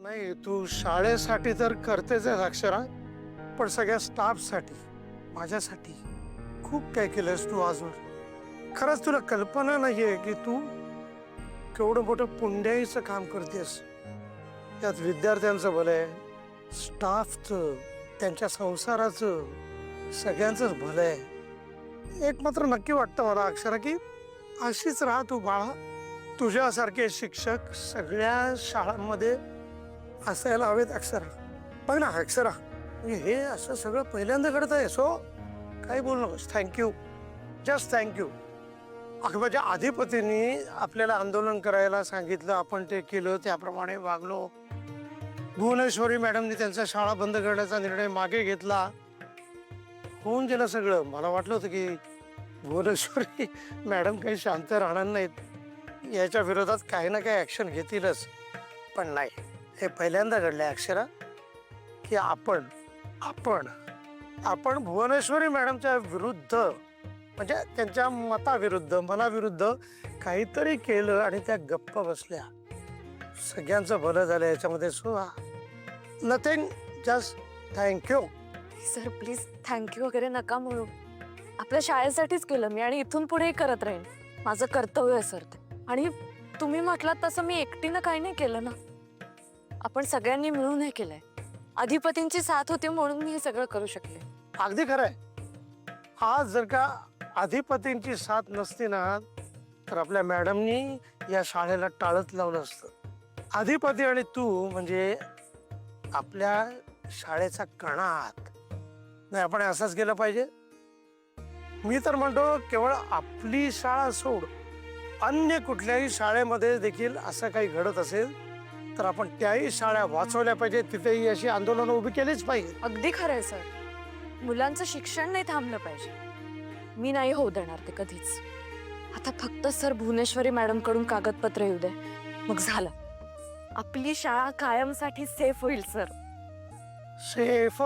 नाही, तू शाळेसाठी तर करतेच आहे अक्षरा, पण सगळ्या स्टाफसाठी, माझ्यासाठी खूप काय केलंस तू आजवर. खरंच तुला कल्पना नाहीये की तू केवढं मोठं पुण्याईचं काम करतेस. त्यात विद्यार्थ्यांचं भलं आहे, स्टाफचं, त्यांच्या संसाराचं, सगळ्यांचंच भलं आहे. एक मात्र नक्की वाटतं मला अक्षरा की अशीच राहा तू बाळा. तुझ्यासारखे शिक्षक सगळ्या शाळांमध्ये असायला हवेत अक्षरा. बघ ना अक्षरा, हे असं सगळं पहिल्यांदा घडत आहे. सो काही बोलू नकोस. Thank you, just thank you. अगं माझ्या अधिपतींनी आपल्याला आंदोलन करायला सांगितलं, आपण ते केलं, त्याप्रमाणे वागलो. भुवनेश्वरी मॅडमनी त्यांचा शाळा बंद करण्याचा निर्णय मागे घेतला. होऊन गेलं सगळं. मला वाटलं होतं की भुवनेश्वरी मॅडम काही शांत राहणार नाहीत, याच्या विरोधात काही ना काही ऍक्शन घेतीलच. पण नाही, हे पहिल्यांदा घडलंय अक्षरा की आपण आपण आपण भुवनेश्वरी मॅडमच्या विरुद्ध, म्हणजे त्यांच्या मताविरुद्ध, मनाविरुद्ध काहीतरी केलं आणि त्या गप्प बसल्या. सगळ्यांचं भलं झालं याच्यामध्ये. So nothing, just thank you. Sir please thank you वगैरे नका म्हणू. आपल्या शाळेसाठीच केलं मी आणि इथून पुढेही करत राहीन. माझं कर्तव्य आहे सर ते. आणि तुम्ही म्हटलात तसं मी एकटीनं काही नाही केलं ना, आपण सगळ्यांनी मिळून हे केलंय. अधिपतींची साथ होती म्हणून मी हे सगळं करू शकले. अगदी खरंय. आज जर का अधिपतींची साथ नसती ना, तर आपल्या मॅडमनी या शाळेला टाळत लावलं असतं. अधिपती आणि तू म्हणजे आपल्या शाळेचा कणा आहात. नाही, आपण असंच केलं पाहिजे. मी तर म्हणतो केवळ आपली शाळा सोड, अन्य कुठल्याही शाळेमध्ये देखील असं काही घडत असेल तर आपण त्याही शाळा वाचवल्या पाहिजे, तिथेही अशी आंदोलनं उभी केलीच पाहिजे. अगदी खरं आहे सर. मुलांचं शिक्षण नाही थांबलं पाहिजे. मी नाही होऊ देणार ते कधीच. आता फक्त सर भुवनेश्वरी मॅडम कडून कागदपत्र येऊ दे, मग झालं. आपली शाळा कायमसाठी सेफ होईल सर. सेफ